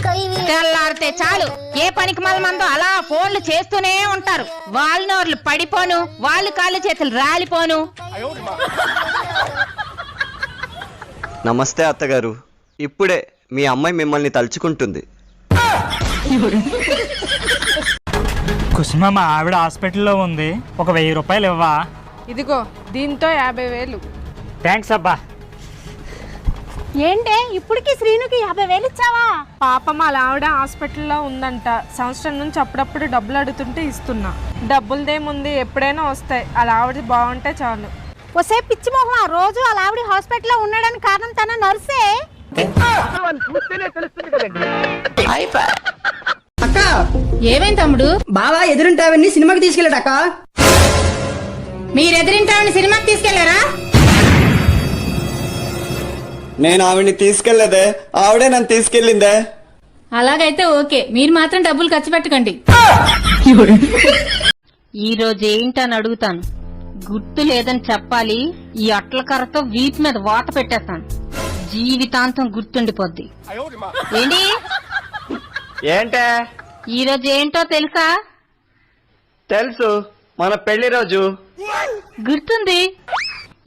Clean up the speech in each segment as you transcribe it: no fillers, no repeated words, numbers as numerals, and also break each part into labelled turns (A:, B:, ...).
A: తెల్లారితే చాలు ఏ పనికి మందో అలా ఫోన్లు చేస్తూనే ఉంటారు. వాళ్ళ నోర్లు పడిపోను, వాళ్ళు కాళ్ళు చేతులు రాలిపోను.
B: నమస్తే అత్తగారు, ఇప్పుడే మీ అమ్మాయి మిమ్మల్ని తలుచుకుంటుంది.
C: కుసుమ మా ఆవిడ హాస్పిటల్లో ఉంది, ఒక 1000 రూపాయలు ఇవ్వా?
D: ఇదిగో దీంతో 50,000.
C: థ్యాంక్స్ అబ్బా.
E: ఏంటే ఇప్పటికి శ్రీనుకి 50,000 ఇచ్చావా?
D: పాపం వాళ్ళ ఆవిడ హాస్పిటల్లో ఉందంట. సంవత్సరం నుంచి అప్పుడప్పుడు డబ్బులు అడుగుతుంటే ఇస్తున్నా. డబ్బులదేముంది, ఎప్పుడైనా వస్తాయి. వాళ్ళ ఆవిడ బాగుంటే చాలు.
E: ఒసే పిచ్చి మొహం, రోజు వాళ్ళ ఆవిడ హాస్పిటల్లో ఉండడానికి కారణం తన నర్సే.
F: అక్క
A: ఏమేం తమ్ముడు?
F: బావా ఎదురుంటావని సినిమాకి తీసుకెళ్ళాడక్క.
A: మీరెదిరింటామని సినిమాకి తీసుకెళ్లారా?
B: నేను ఆవిడ్ని తీసుకెళ్లేదే, ఆవిడే నన్ను తీసుకెళ్ళిందే.
A: అలాగైతే ఓకే, మీరు మాత్రం డబ్బులు ఖర్చు పెట్టకండి. ఈ రోజు ఏంటని అడుగుతాను, గుర్తు లేదని చెప్పాలి. ఈ అట్ల కర్రతో వీపు మీద వాత పెట్టేస్తాను, జీవితాంతం గుర్తుండిపోద్ది. ఏంటి
B: ఏంటే?
A: ఈ రోజు ఏంటో తెలుసా?
B: తెలుసు, మన పెళ్లి రోజు.
A: గుర్తుంది.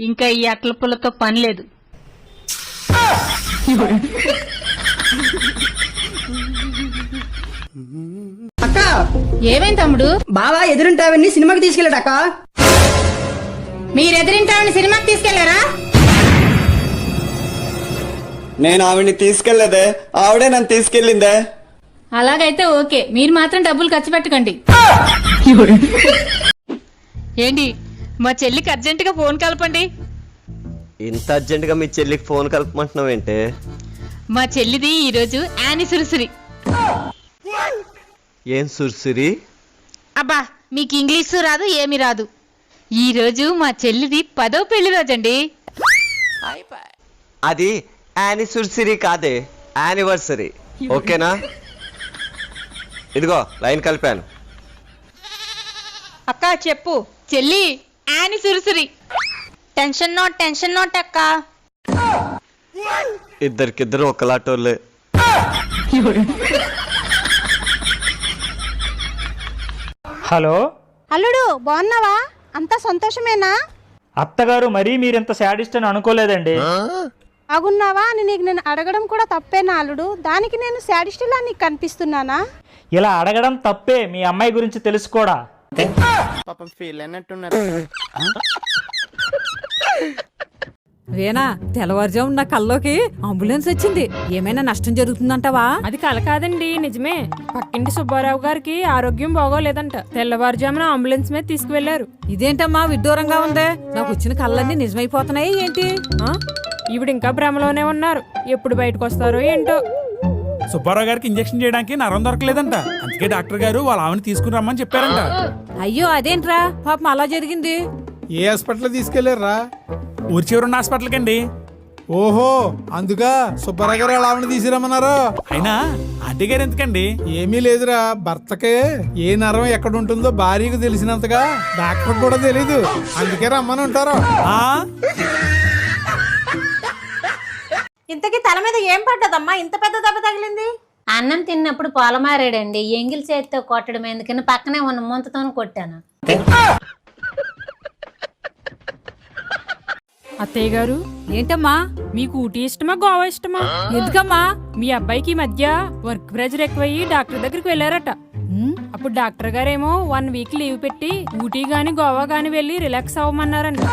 A: ఇంకా ఈ అట్ల పుల్లతో పని లేదు.
F: అక్క
A: ఏమేం తమ్ముడు?
F: బావా ఎదురుంటావని సినిమాకి తీసుకెళ్ళాడక్క.
A: మీరెదిరింటామని సినిమాకి తీసుకెళ్లారా?
B: నేను ఆవిడ్ని తీసుకెళ్లేదే, ఆవిడే నన్ను తీసుకెళ్ళిందే.
A: అలాగైతే ఓకే, మీరు మాత్రం డబ్బులు ఖర్చు పెట్టకండి. ఏంటి మా చెల్లికి అర్జెంటుగా ఫోన్ కలపండి.
B: ఇంత అర్జెంటుగా మీ చెల్లికి ఫోన్ కలపమంటున్నావు ఏంటే?
A: మా చెల్లిది ఈరోజు యానివర్సరీ.
B: ఏం సుర్సురి?
A: అబ్బా మీకు ఇంగ్లీషు రాదు, ఏమి రాదు. ఈ రోజు మా చెల్లిది 10వ పెళ్లి రోజండి.
B: అది యానివర్సరీ కాదే, యానివర్సరీ. ఓకేనా? ఇదిగో లైన్ కలిపాను.
A: అక్క చెప్పు. చెల్లి యానివర్సరీ. టెన్షన్ నోట్ అక్క.
B: ఇద్దరికిద్దరు ఒకలాటోళ్ళే.
C: హలో
E: అల్లుడు బాగున్నావా? అంతా సంతోషమేనా?
C: అత్తగారు, మరీ మీరింత శాడిస్ట్ అని అనుకోలేదండి.
E: బాగున్నావా అని నేను అడగడం కూడా తప్పేనా అల్లుడు? దానికి నేను శాడిస్టులా నీకు కనిపిస్తున్నానా?
C: ఇలా అడగడం తప్పే, మీ అమ్మాయి గురించి తెలుసుకోడా.
G: పాపం ఫీల్ అయినట్టున్నారు.
H: వేనా, తెల్లవారుజాము నా కల్లోకి అంబులెన్స్ వచ్చింది. ఏమైనా నష్టం జరుగుతుందంటావా?
D: అది కల కాదండి, నిజమే. పక్కింటి సుబ్బారావు గారికి ఆరోగ్యం బాగోలేదంట. తెల్లవారుజామున అంబులెన్స్ మీద తీసుకువెళ్లారు.
H: ఇదేంటమ్మా విడ్డూరంగా ఉంది? నాకు వచ్చిన కళ్ళన్నీ నిజమైపోతున్నాయి ఏంటి?
D: ఈవిడ ఇంకా భ్రమలోనే ఉన్నారు. ఎప్పుడు బయటకు వస్తారో ఏంటో.
I: సుబ్బారావు గారికి ఇంజెక్షన్ చేయడానికి నరం దొరకలేదంట. అందుకే డాక్టర్ గారు వాళ్ళ ఆవిని తీసుకుని రమ్మని చెప్పారంట.
H: అయ్యో అదేంట్రా, పాపం అలా జరిగింది.
J: ఏ హాస్పిటల్ తీసుకెళ్లారా?
I: ఊరి చివరున్న హాస్పిటల్ కండి.
J: ఓహో, అందుగా సుబ్బారావు గారు వాళ్ళ ఆవిని తీసిరమ్మన్నారు.
I: అయినా ఆంటీ గారు ఎందుకండి?
J: ఏమీ లేదురా, భర్తకే ఏ నరం ఎక్కడ ఉంటుందో భార్యకు తెలిసినంతగా డాక్టర్ కూడా తెలీదు. అందుకే రమ్మని ఉంటారు.
E: ఇంతకీ తల మీద ఏం పడ్డదమ్మా? ఇంత పెద్ద దెబ్బ తగిలింది?
A: అన్నం తిన్నప్పుడు పొలమారాడండి. ఎంగిల్ చేతితో కొట్టడం ఎందుకని పక్కనే ఉన్న ముంతతో కొట్టాను.
D: అత్తయ్య గారు,
H: ఏంటమ్మా?
D: మీకు ఊటీ ఇష్టమా, గోవా ఇష్టమా?
H: ఎందుకమ్మా?
D: మీ అబ్బాయికి ఈ మధ్య వర్క్ ప్రెజర్ ఎక్కువయ్యి డాక్టర్ దగ్గరికి వెళ్లారట. అప్పుడు డాక్టర్ గారేమో 1 వీక్ లీవ్ పెట్టి ఊటీ గాని గోవా గాని వెళ్లి రిలాక్స్ అవ్వమన్నారంట.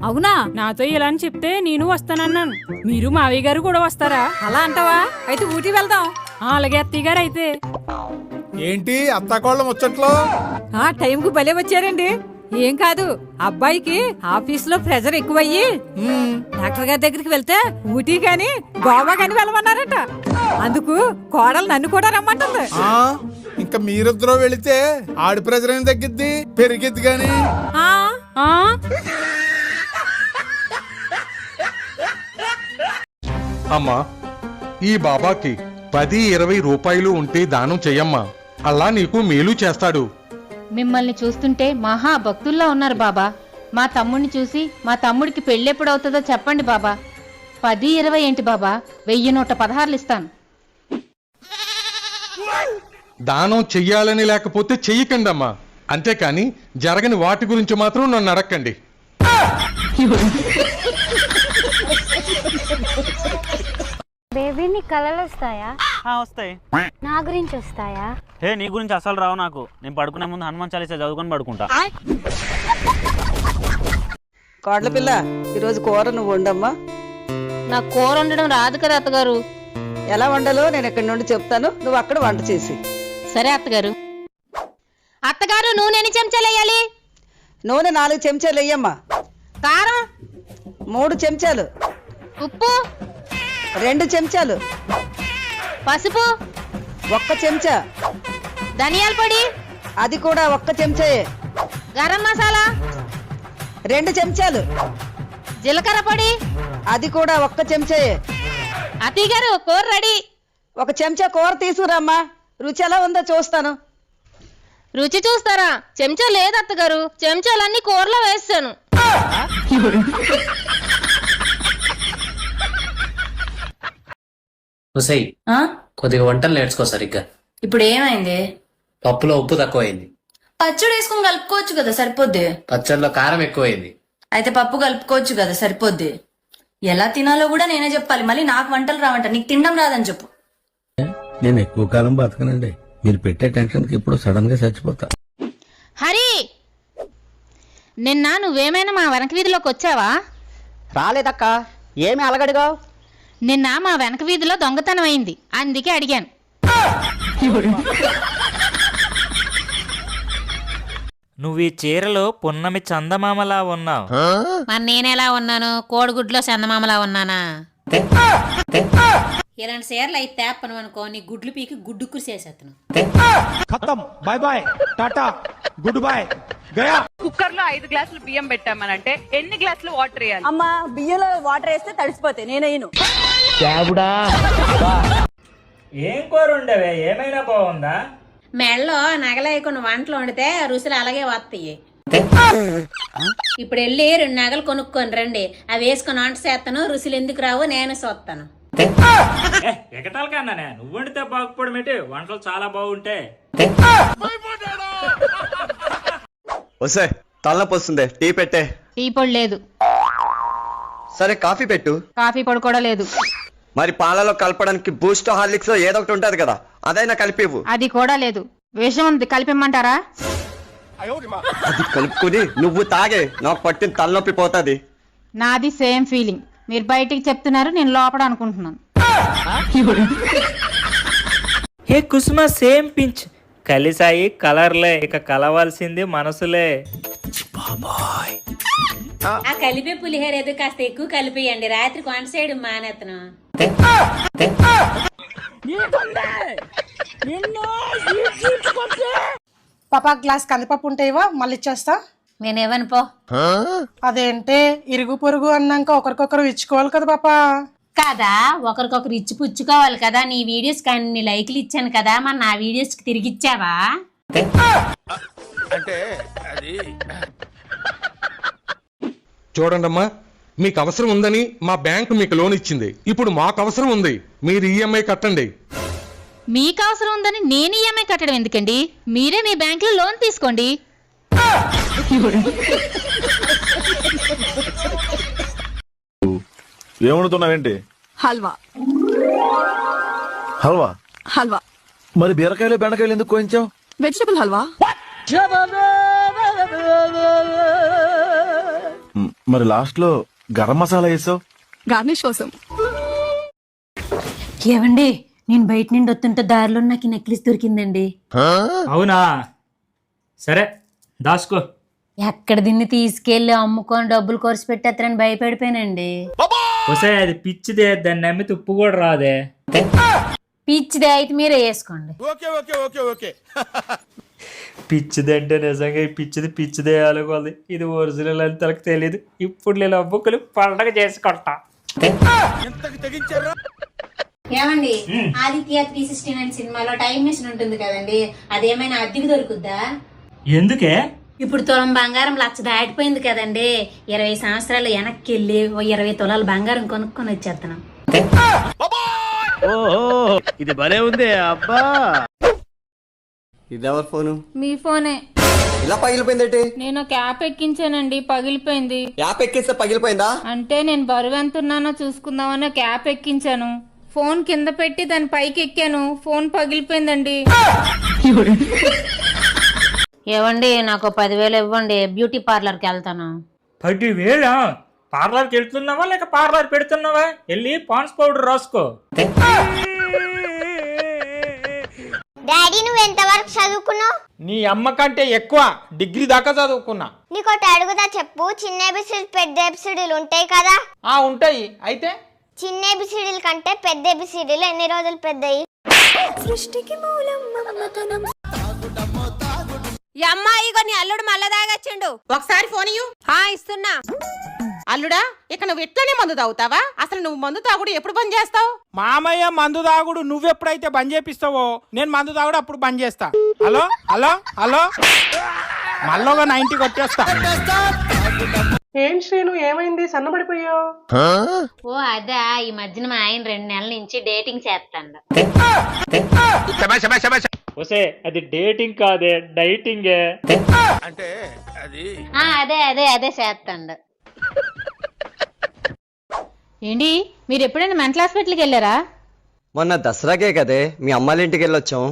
H: అవునా?
D: నాతో ఇలా అని చెప్తే నేను వస్తానన్నాను. మీరు మావయ్య గారు కూడా వస్తారా?
H: అలా అంటావా? అయితే ఊటీ వెళ్దాం.
D: అలాగే అత్తయ్య గారు. అయితే
J: ఏంటి అత్తాకోళ్ళ ముచ్చట్లో?
H: టైంకు భలే వచ్చారండి. ఏం కాదు, అబ్బాయికి ఆఫీస్ లో ప్రెజర్ ఎక్కువయ్యి డాక్టర్ గారి దగ్గరికి వెళ్తే ఊటీ గాని గోవా గాని వెళ్ళమన్నారట. అందుకు కోడలు నన్ను కూడా రమ్మంటుంది.
J: ఇంకా మీరిద్దరూ వెళితే ఆడి ప్రెజర్ ఏం తగ్గిద్ది, పెరిగిద్ది గాని.
K: అమ్మా, ఈ బాబాకి 10-20 రూపాయలు ఉంటే దానం చెయ్యమ్మా. అల్లా నీకు మేలు చేస్తాడు.
A: మిమ్మల్ని చూస్తుంటే మహా భక్తుల్లా ఉన్నారు బాబా. మా తమ్ముడిని చూసి మా తమ్ముడికి పెళ్ళెప్పుడవుతుందో చెప్పండి బాబా. 10-20 ఏంటి బాబా, 1116 ఇస్తాను.
K: దానం చెయ్యాలని లేకపోతే చెయ్యకండి అమ్మా, అంతేకాని జరగని వాటి గురించి మాత్రం నన్ను అడగండి.
E: బేబీని కలలు వస్తాయా?
C: వస్తాయి.
E: నా గురించి వస్తాయా?
C: నీ గురించి అసలు రావు నాకు. నేను పడుకునే ముందు హనుమాన్ చాలీసా చదువుకొని పడుకుంటా.
F: కోడల పిల్ల, ఈరోజు కూర నువ్వు వండమ్మా.
A: నాకు కూర వండడం రాదు కదా అత్తగారు.
F: ఎలా వండాలో నేను ఇక్కడి నుండి చెప్తాను, నువ్వు అక్కడ వంట చేసి.
A: సరే అత్తగారు. అత్తగారు నూనె ఎన్ని చెంచాలు వేయాలి?
F: నూనె 4 చెంచాలు వేయమ్మా.
A: కారం
F: 3 చెంచాలు.
A: ఉప్పు
F: 2 చెంచాలు.
A: పసుపు
F: 1 చెంచా.
A: ధనియాల పొడి
F: అది కూడా 1 చెంచాయే.
A: గరం మసాలా
F: 2 చెంచాలు.
A: జీలకర్ర పొడి
F: అది కూడా 1 చెంచాయే.
A: అత్తయ్య గారు కూర రెడీ.
F: 1 చెంచా కూర తీసుకురామ్మా, రుచి ఎలా ఉందో చూస్తాను.
A: రుచి చూస్తారా? చెంచా లేదు అత్తగారు, చెంచాలన్నీ కూరలో వేస్తాను.
L: ఉసై కొద్దిగా వంటలు నేర్చుకో సరిగ్గా.
H: ఇప్పుడు ఏమైంది?
L: పప్పులో ఉప్పు తక్కువైంది.
H: పచ్చడి వేసుకుని కలుపుకోవచ్చు కదా, సరిపోద్ది.
L: పచ్చళ్ళలో కారం ఎక్కువైంది.
H: అయితే పప్పు కలుపుకోవచ్చు కదా, సరిపోద్ది. ఎలా తినాలో కూడా నేనే చెప్పాలి, మళ్ళీ నాకు వంటలు రావంట. నీకు తినడం రాదని చెప్పు.
L: నేను ఎక్కువ కాలం బతకనండి, మీరు పెట్టే టెన్షన్కి ఇప్పుడు సడన్ గా చచ్చిపోతా.
A: హరి, నిన్న నువ్వేమైనా మా వెనక వీధిలోకి వచ్చావా?
F: రాలేదక్క, ఏమి అలగడుగా?
A: నిన్న మా వెనక వీధిలో దొంగతనం అయింది, అందుకే అడిగాను.
C: నువ్వు ఈ చీరలో పున్నమి చందమామలా ఉన్నావు.
A: మరి నేనెలా ఉన్నాను? కోడిగుడ్లో చందమామలా ఉన్నానా? ఇలాంటి చీరలు అయితే తేప్పను అనుకో, నీ గుడ్లు పీకి గుడ్డు కురిసేసేతను.
J: Bye bye, tata, goodbye, గయా.
H: కుక్కర్ లో 5 గ్లాసులు బియ్యం పెట్టామనంటే ఎన్ని గ్లాసులు వాటర్ వేయాలి?
F: అమ్మా, బియ్యంలో వాటర్ వేస్తే తడిసిపోతాయి, నేనయ్యను.
C: ఏం కూర ఉండవే, ఏమైనా బాగుందా?
A: మెళ్ళలో నగలేయకుండా వంటలు వండితే రుసులు అలాగే వస్తాయి. ఇప్పుడు వెళ్ళి 2 నగలు కొనుక్కొని రండి, అవి వేసుకొని వంట చేస్తాను. రుసులు ఎందుకు రావు నేను చూస్తాను.
C: ఎగటాల కన్నా నువ్వు వండితే బాగుపడం ఏంటి, వంటలు చాలా బాగుంటాయి.
B: వస్తే తలనొప్పి వస్తుంది, టీ పెట్టే.
A: టీ పొడి లేదు.
B: సరే కాఫీ పెట్టు.
A: కాఫీ పొడి కూడా లేదు.
B: మరి పాలలో కలపడానికి బూస్ట్ హార్లిక్స్ ఏదో ఒకటి ఉంటది కదా, అదైనా కలిపివు.
A: అది కూడా లేదు. విషం ఉంది, కలిపిమ్మంటారా?
B: అది కలుపుకుని నువ్వు తాగే, నాకు పట్టిన తలనొప్పి పోతుంది.
A: నాది సేమ్ ఫీలింగ్. మీరు బయటికి చెప్తున్నారు, నేను లోపల అనుకుంటున్నాను.
C: హే కుసుమ, సేమ్ పించ్. కలిసాయి కలర్లే, ఇక కలవాల్సింది మనసులే.
A: ఆ కలిపే పులిహోర ఏదో కాస్త ఎక్కువ కలిపియండి, రాత్రి వంట చేయడం మానేతను.
E: పాపా గ్లాస్ కందిపప్పు ఉంటాయివా, మళ్ళీ ఇచ్చేస్తా.
A: నేనేమని పో.
E: అదేంటే ఇరుగు పొరుగు అన్నాక ఒకరికొకరు ఇచ్చుకోవాలి కదా పాపా.
A: కదా, ఒకరికొకరు ఇచ్చి పుచ్చుకోవాలి కదా. నీ వీడియోస్ కి అన్ని లైక్లు ఇచ్చాను కదా, మరి నా వీడియోస్ కి తిరిగి ఇచ్చావా?
K: చూడండమ్మా, మీకు అవసరం ఉందని మా బ్యాంకు మీకు లోన్ ఇచ్చింది, ఇప్పుడు మాకు అవసరం ఉంది, మీరు ఈఎంఐ కట్టండి.
A: మీకు అవసరం ఉందని నేను ఈఎంఐ కట్టడం ఎందుకండి? మీరే మీ బ్యాంక్ లో లోన్ తీసుకోండి.
J: ఏమడుతున్నావేంటి?
H: హల్వా.
J: హల్వా?
H: హల్వా.
J: మరి బీరకాయలు బెండకాయలు ఎందుకు కోయించావు?
H: వెజిటబుల్ హల్వా.
J: మరి లాస్ట్ లో గరం మసాలా వేసావు?
H: గార్నిష్ కోసం.
A: ఏవండి, నేను బయట నుండి వస్తుంటే దారిలో నాకు ఈ నెక్లెస్ దొరికిందండి.
C: అవునా? సరే దాసుకో.
A: ఎక్కడ దీన్ని తీసుకెళ్లి అమ్ముకొని డబ్బులు ఖర్చు పెట్టేస్తారని భయపడిపోయానండి.
C: వసే అది పిచ్చిదే, దాన్ని నమ్మి తుప్పు కూడా రాదే.
A: పిచ్చిదే అయితే మీరే వేసుకోండి.
C: పిచ్చిదంటే నిజంగా ఈ పిచ్చిదే అనుకోవాలి. ఇది ఒరిజినల్ అని తనకు తెలియదు. ఇప్పుడు నేను అబ్బుకులు పండగ చేసుకుంటా.
A: ఏమండి, ఆదిత్య 369 సినిమాలో టైం మిషన్ ఉంటుంది కదండి, అదేమైనా అద్దెకు దొరుకుద్దా?
C: ఎందుకే?
A: ఇప్పుడు తులం బంగారం 1,00,000 దాటిపోయింది కదండి. 20 సంవత్సరాలు వెనక్కి వెళ్ళి 20 తులాల బంగారం కొనుక్కొని వచ్చేస్తున్నాం.
G: ఇది భలే ఉంది అబ్బా.
B: ఇదెవరి ఫోను?
A: మీ ఫోనే.
B: ఇలా పగిలిపోయిందేంటి?
A: నేను క్యాప్ ఎక్కించానండి, పగిలిపోయింది.
B: యాప్ ఎక్కిస్తే పగిలిపోయిందా?
A: అంటే నేను బరువు ఎంత ఉన్నానో చూసుకుందామని క్యాప్ ఎక్కించాను. ఫోన్ కింద పెట్టి దాని పైకి ఎక్కాను, ఫోన్ పగిలిపోయిందండి. ఏవండి, నాకు 10,000 ఇవ్వండి, బ్యూటీ పార్లర్కి వెళ్తాను.
C: 10,000? పార్లర్కి వెళ్తున్నావా లేక పార్లర్ పెడుతున్నావా? వెళ్ళి పాన్స్ పౌడర్ రాసుకో.
E: డాడీ నువ్వు ఎంతవరకు చదువుకున్నావు?
G: నీ అమ్మ కంటే ఎక్కువ, డిగ్రీ దాకా చదువుకున్నా.
E: నీకోటి అడుగుదా చెప్పు. చిన్న ఏబిసిడీలు పెద్ద ఏబిసిడీలు ఉంటాయి కదా?
G: ఉంటాయి. అయితే
E: చిన్న ఏబిసిడీల కంటే పెద్ద ఏబిసిడీలు ఎన్ని రోజులు పెద్దయి? సృష్టికి మూలం మమతనం.
H: అమ్మాయి నీ అల్లుడు మళ్ళా దాగచ్చిండు.
F: ఒకసారి ఫోన్ ఇయ్యు.
H: ఇస్తున్నా.
F: అల్లుడా, ఇక నువ్వు ఇట్లనే మందు తాగుతావా? అసలు నువ్వు మందు తాగుడు ఎప్పుడు బంద్ చేస్తావు?
I: మామయ్య మందు తాగుడు నువ్వెప్పుడైతే బంద్ చేపిస్తావో నేను మందు తాగుడు అప్పుడు బంద్ చేస్తా. హలో హలో హలో, మళ్ళోగా 90 కొట్టేస్తా.
F: ఏం శ్రీను, ఏమైంది? సన్నబడిపోయావు.
A: ఓ అదా, ఈ మధ్యన మా ఆయన 2 నెలల నుంచి డేటింగ్ చేస్తాడు.
C: ఒసే, అది డేటింగ్ కాదే, డైటింగే.
G: అంటే అది
A: అదే చేస్తాడు. ఏంటి, మీరు ఎప్పుడైనా మెంటల్ హాస్పిటల్కి వెళ్ళారా?
B: మొన్న దసరాకే కదే మీ అమ్మాళ్ళ ఇంటికి వెళ్ళొచ్చాం.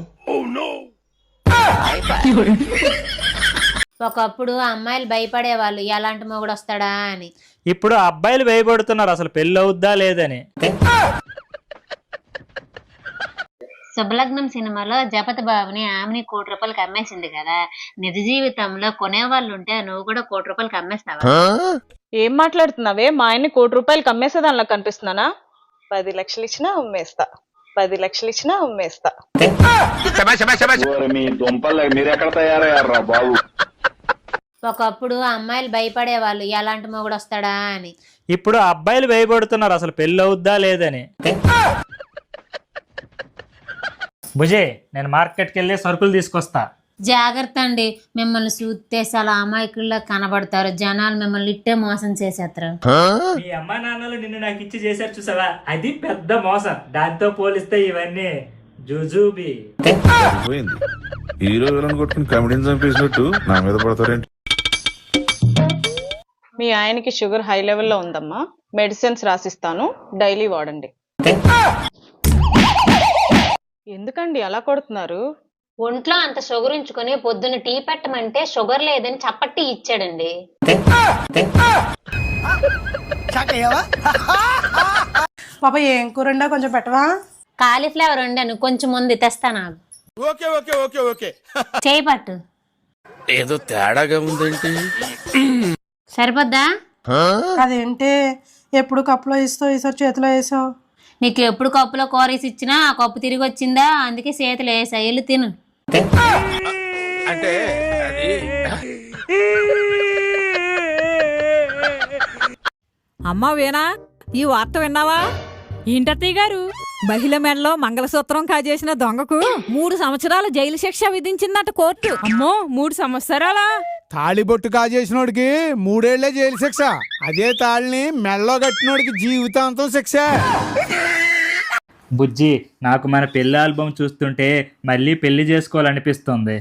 A: ఒకప్పుడు అమ్మాయిలు భయపడేవాళ్ళు, ఎలాంటి మొగుడు వస్తాడా అని.
C: ఇప్పుడు అబ్బాయిలు భయపడుతున్నారు అసలు పెళ్ళి అవుద్దా లేదని.
A: శుభలగ్నం సినిమాలో జపతి బాబుని ఆమెని ₹1,00,00,000 అమ్మేసింది కదా. నిజ జీవితంలో కొనేవాళ్ళు ఉంటే నువ్వు కూడా ₹1,00,00,000 అమ్మేస్తావా?
F: ఏం మాట్లాడుతున్నావే? మా ఆయన్ని ₹1,00,00,000 అమ్మేసేదానిలా కనిపిస్తున్నానా? 10 లక్షలు ఇచ్చినా అమ్మేస్తా, 10 లక్షలు ఇచ్చినా అమ్మేస్తా.
K: మీరెక్కడ తయారయ్యారా బాబు?
A: ఒకప్పుడు అమ్మాయిలు భయపడేవాళ్ళు, ఎలాంటి మొగుడు వస్తాడా అని.
C: ఇప్పుడు అబ్బాయిలు భయపడుతున్నారు అసలు పెళ్ళి అవుద్దా లేదని. భుజే, నేను మార్కెట్కి వెళ్ళి సరుకులు తీసుకొస్తా.
A: జాగ్రత్త అండి, మిమ్మల్ని చూస్తే చాలా అమాయకుల్లా కనబడతారు. జనాలు మిమ్మల్ని ఇట్టే మోసం చేసేస్తారు.
C: మీ అమ్మా నాన్నలు నిన్ను నాకు ఇచ్చి చేశారు చూసావా, అది పెద్ద మోసం. దాంతో పోలిస్తే ఇవన్నీ జుజుబి.
K: హీరో విలన్ కొట్టుకుని కమెడీని చంపేసినట్టు నా మీద పడతారేంటి?
F: మీ ఆయనకి షుగర్ హై లెవెల్లో ఉందమ్మా, మెడిసిన్స్ రాసిస్తాను, డైలీ వాడండి. ఎందుకండి అలా కొడుతున్నారు?
A: ఒంట్లో అంత షుగర్ ఉంచుకొని పొద్దున్న టీ పెట్టమంటే షుగర్ లేదని చప్పట్టి ఇచ్చాడండి.
F: పాప ఏం కూరండా కొంచెం పెట్టవా?
A: కాలీఫ్లవర్ వండాను, కొంచెం ముందు తెస్తా. నాకు
G: ఓకే ఓకే ఓకే ఓకే.
A: చేయి పట్టు.
G: ఏదో తేడాగా ఉందేంటి?
A: సరిపోద్దా?
F: అదేంటి ఎప్పుడు కప్పులో ఇస్తావు, చేతిలో వేసావు?
A: నీకు ఎప్పుడు కప్పులో కూర వేసి ఇచ్చినా ఆ కప్పు తిరిగి వచ్చిందా, అందుకే చేతులు వేసా. వెళ్ళి తిను.
G: అంటే అది
H: అమ్మా వేనా, ఈ వార్త విన్నావా?
D: ఏంటత్తయ్య గారు?
H: మహిళ మెడలో మంగళసూత్రం కాజేసిన దొంగకు 3 సంవత్సరాల జైలు శిక్ష విధించిందట కోర్టు.
D: అమ్మో, 3 సంవత్సరాలా?
J: తాళిబొట్టు కాజేసినోడికి 3 ఏళ్లే జైలు శిక్ష. అదే తాళిని మెళ్ళలో కట్టినోడికి జీవితాంతం శిక్ష.
C: బుజ్జి, నాకు మన పెళ్లి ఆల్బమ్ చూస్తుంటే మళ్ళీ పెళ్లి చేసుకోవాలనిపిస్తుంది.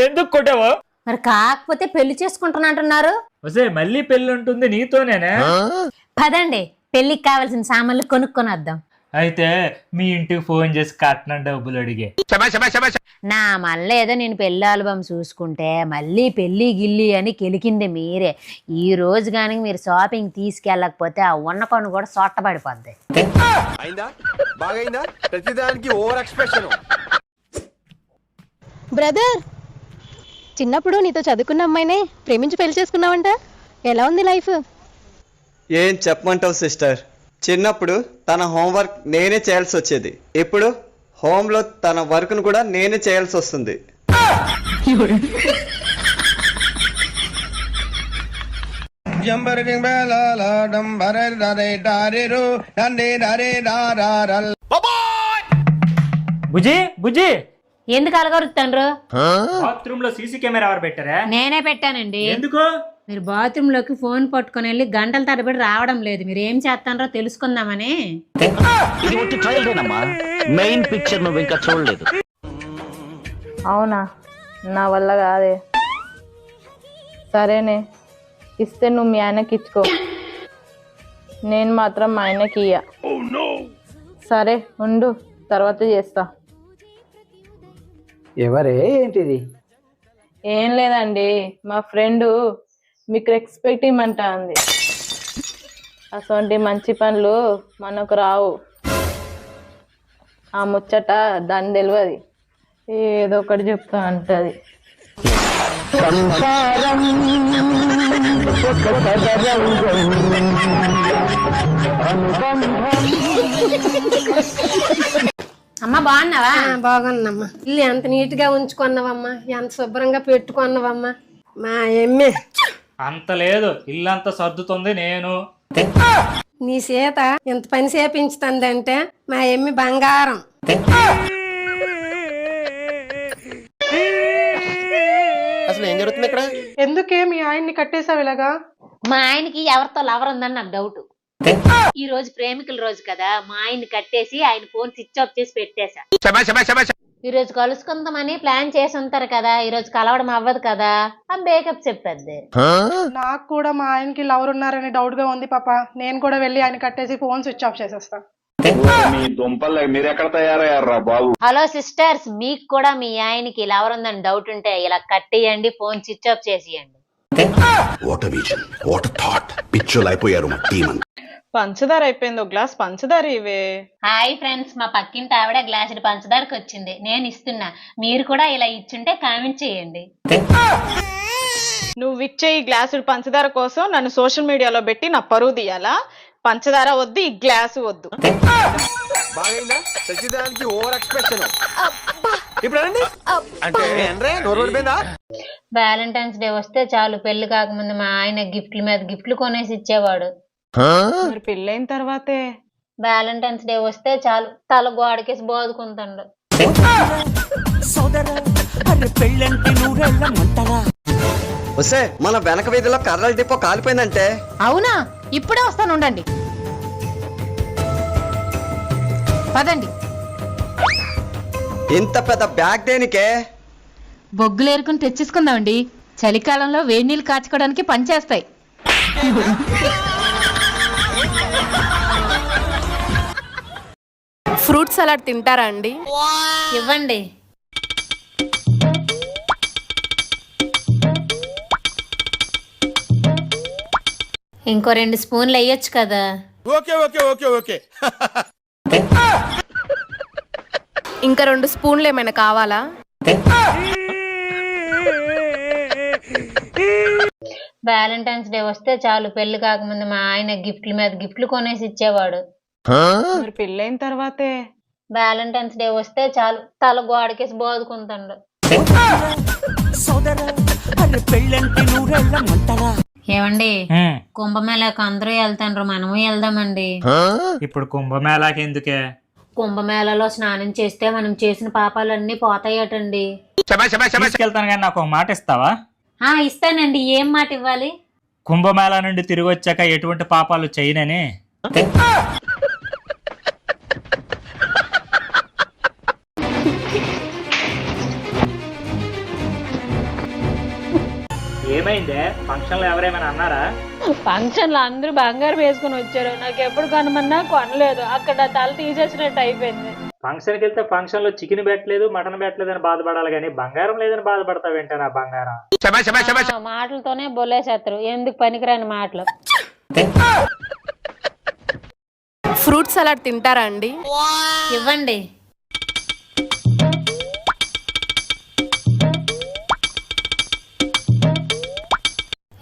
C: ఎందుకు కొట్టావో?
A: మరి కాకపోతే పెళ్లి చేసుకుంటున్నా అంటున్నారు.
C: ఒసే, మళ్ళీ పెళ్లి ఉంటుంది నీతోనేనా?
A: పదండి, పెళ్లికి కావాల్సిన సామాన్లు కొనుక్కొని వద్దాం.
C: అయితే మీ ఇంటికి ఫోన్ చేసి కట్నం డబ్బులు అడిగే.
A: నా మళ్ళీ ఏదో నేను పెళ్లి ఆల్బమ్ చూసుకుంటే మళ్ళీ పెళ్లి గిల్లి అని కెలికింది మీరే. ఈ రోజు కానీ మీరు షాపింగ్ తీసుకెళ్ళకపోతే ఆ ఉన్న కొను కూడా సొట్టబడిపోద్ది.
B: అయిందా? బాగైందా? ప్రతిదానికి ఓవర్ ఎక్స్ప్రెషన్.
E: బ్రదర్, చిన్నప్పుడు నీతో చదువుకున్న అమ్మాయినే ప్రేమించి పెళ్లి చేసుకున్నావంట. ఎలా ఉంది లైఫ్?
B: ఏం చెప్పమంటావు సిస్టర్? చిన్నప్పుడు తన హోంవర్క్ నేనే చేయాల్సి వచ్చేది. ఇప్పుడు హోంలో తన వర్క్ను కూడా నేనే చేయాల్సి వస్తుంది.
C: బుజ్జి, బుజ్జి,
A: ఎందుకు అలగరుతాండ్రు?
C: బాత్రూమ్ లో సీసీ కెమెరా ఎవరు పెట్టారా?
A: నేనే పెట్టానండి.
C: ఎందుకు?
A: మీరు బాత్రూమ్ లోకి ఫోన్ పట్టుకొని వెళ్ళి గంటల తరబడి రావడం లేదు. మీరు ఏం చేస్తారో తెలుసుకుందామని.
L: ఇది ట్రయల్ మెయిన్ పిక్చర్ నువ్వు ఇంకా చూడలేదు.
F: అవునా, నా వల్ల కాదే. సరేనే, ఇస్తే నువ్వు మీ ఆయనకి ఇచ్చుకో, నేను మాత్రం మా ఆయనకి ఇయ్య. సరే ఉండు, తర్వాత చేస్తా.
M: ఎవరే ఏంటిది?
F: ఏం లేదండి, మా ఫ్రెండ్ మీకు రెస్పెక్ట్ ఇమ్మంటా అంది. అసలు మంచి పనులు మనకు రావు, ఆ ముచ్చట దాన్ని తెలియదు, ఏదో ఒకటి చెప్తా అంటది.
A: అమ్మ బాగున్నావా?
N: బాగున్నామ్మా. ఇల్లు ఎంత నీట్ గా ఉంచుకున్నావమ్మా, ఎంత శుభ్రంగా పెట్టుకున్నావమ్మా. మా ఎమ్మె
C: అంత లేదు, ఇల్లంతా సర్దుతుంది నేను.
N: నీ సీత ఎంత పని చేపించుతుందంటే మా ఎమ్మి బంగారం.
G: అసలు ఏం జరుగుతుంది ఇక్కడ?
N: ఎందుకే మీ ఆయన్ని కట్టేసావు ఇలాగా?
A: మా ఆయనకి ఎవరితో లవర్ ఉందని నాకు డౌట్. ఈ రోజు ప్రేమికుల రోజు కదా, మా ఆయన్ని కట్టేసి ఆయన ఫోన్ స్విచ్ ఆఫ్ చేసి పెట్టేశా. ఈ రోజు కలుసుకుందామని ప్లాన్ చేసి ఉంటారు కదా, ఈ రోజు కలవడం అవ్వదు కదా, ఆ బేకప్ చెప్పేది.
N: నాకు కూడా మా ఆయనకి లవర్ ఉన్నారని డౌట్ గా ఉంది పాప. నేను కూడా వెళ్ళి ఆయన కట్టేసి ఫోన్ స్విచ్ ఆఫ్ చేసేస్తా.
G: మీరెక్కడ తయారయ్యారా బాబు?
A: హలో సిస్టర్స్, మీకు కూడా మీ ఆయనకి లవర్ ఉందని డౌట్ ఉంటే ఇలా కట్టేయండి, ఫోన్ స్విచ్ ఆఫ్ చేసేయండి.
F: పంచదార అయిపోయింది, ఒక గ్లాస్ పంచదార ఇవే.
A: హాయ్ ఫ్రెండ్స్, మా పక్కింటి ఆవిడ గ్లాసుడు పంచదారకు వచ్చింది, నేను ఇస్తున్నా. మీరు కూడా ఇలా ఇచ్చుంటే కామెంట్ చేయండి.
F: నువ్వు ఇచ్చే ఈ గ్లాసుడు పంచదార కోసం నన్ను సోషల్ మీడియాలో పెట్టి నా పరువు తీయాలా? పంచదార వద్దు, ఈ గ్లాసు వద్దు.
G: బాగైందా? సచిదానికి ఓవర్ ఎక్స్ప్రెషన్. ఇప్పుడు అంటే
A: వ్యాలంటైన్స్ డే వస్తే చాలు, పెళ్లి కాకముందు మా ఆయన గిఫ్ట్ల మీద గిఫ్ట్లు కొనేసి ఇచ్చేవాడు.
F: మరి పెళ్ళైన తర్వాతే
A: వ్యాలంటైన్స్ డే వస్తే చాలు, తల గోడకేసి బాదుకుంటాడు.
B: వస్తే మన వెనక వీధిలో కర్రల డిపో కాలిపోయిందంటే.
H: అవునా? ఇప్పుడే వస్తాను, ఉండండి. పదండి.
B: ఇంత పెద్ద బ్యాగ్ దేనికే?
H: బొగ్గులు ఏరుకుని తెచ్చేసుకుందామండి, చలికాలంలో వేడి నీళ్ళు కాచుకోవడానికి పనిచేస్తాయి.
N: ఫ్రూట్ సలాడ్ తింటారా అండి?
A: ఇవ్వండి. ఇంకో 2 స్పూన్లు వేయొచ్చు కదా.
G: Okay okay okay okay.
N: ఇంకా 2 స్పూన్లు ఏమైనా కావాలా?
A: వ్యాలంటైన్స్ డే వస్తే చాలు, పెళ్లి కాకముందు మా ఆయన గిఫ్ట్ల మీద గిఫ్ట్లు కొనేసి ఇచ్చేవాడు.
F: మరి పెళ్ళైన తర్వాతే
A: వ్యాలంటైన్స్ డే వస్తే చాలు, తల గోడకేసి బాదుకుంటాడు. ఏమండి, కుంభమేళాకు అందరూ వెళ్తాండ్రు, మనము వెళ్దామండి.
C: ఇప్పుడు కుంభమేళాకి ఎందుకే?
A: కుంభమేళాలో స్నానం చేస్తే మనం చేసిన పాపాలన్నీ పోతాయటండి.
C: తీసుకెళ్తాను కానీ నాకు ఒక మాట ఇస్తావా?
A: ఇస్తానండి. ఏం మాట ఇవ్వాలి?
C: కుంభమేళా నుండి తిరిగి వచ్చాక ఎటువంటి పాపాలు చేయనని. ఏమైందే? ఫంక్షన్ లో ఎవరేమైనా అన్నారా?
F: ఫంక్షన్ లో అందరూ బంగారం వేసుకుని వచ్చారు, నాకు ఎప్పుడు కొనమన్నా కొనలేదు, అక్కడ తల తీసేసినట్టు అయిపోయింది.
C: ఫంక్షన్ కి వెళ్తే ఫంక్షన్ లో చికెన్ పెట్టలేదు, మటన్ పెట్టలేదు అని బాధపడాలి కానీ బంగారం లేదని బాధపడతావేంటే? నా బంగారం
A: మాటలతోనే బొలేసేస్తారు, ఎందుకు పనికిరాని మాటలు.
N: ఫ్రూట్ సలాడ్ తింటారా అండి?
A: ఇవ్వండి.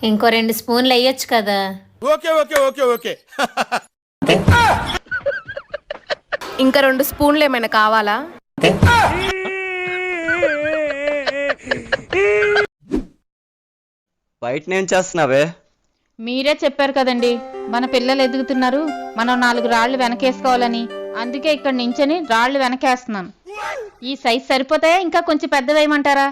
A: ఇంకో 2 స్పూన్లు వేయొచ్చు కదా.
G: Okay okay okay okay.
N: ఇంకా 2 స్పూన్లు ఏమైనా కావాలా?
B: బయట నేను చేస్తున్నావే?
H: మీరే చెప్పారు కదండి, మన పిల్లలు ఎదుగుతున్నారు, మనం 4 రాళ్లు వెనకేసుకోవాలని. అందుకే ఇక్కడ నించని రాళ్లు వెనకేస్తున్నాను. ఈ సైజ్ సరిపోతాయా, ఇంకా కొంచెం పెద్దవేయమంటారా?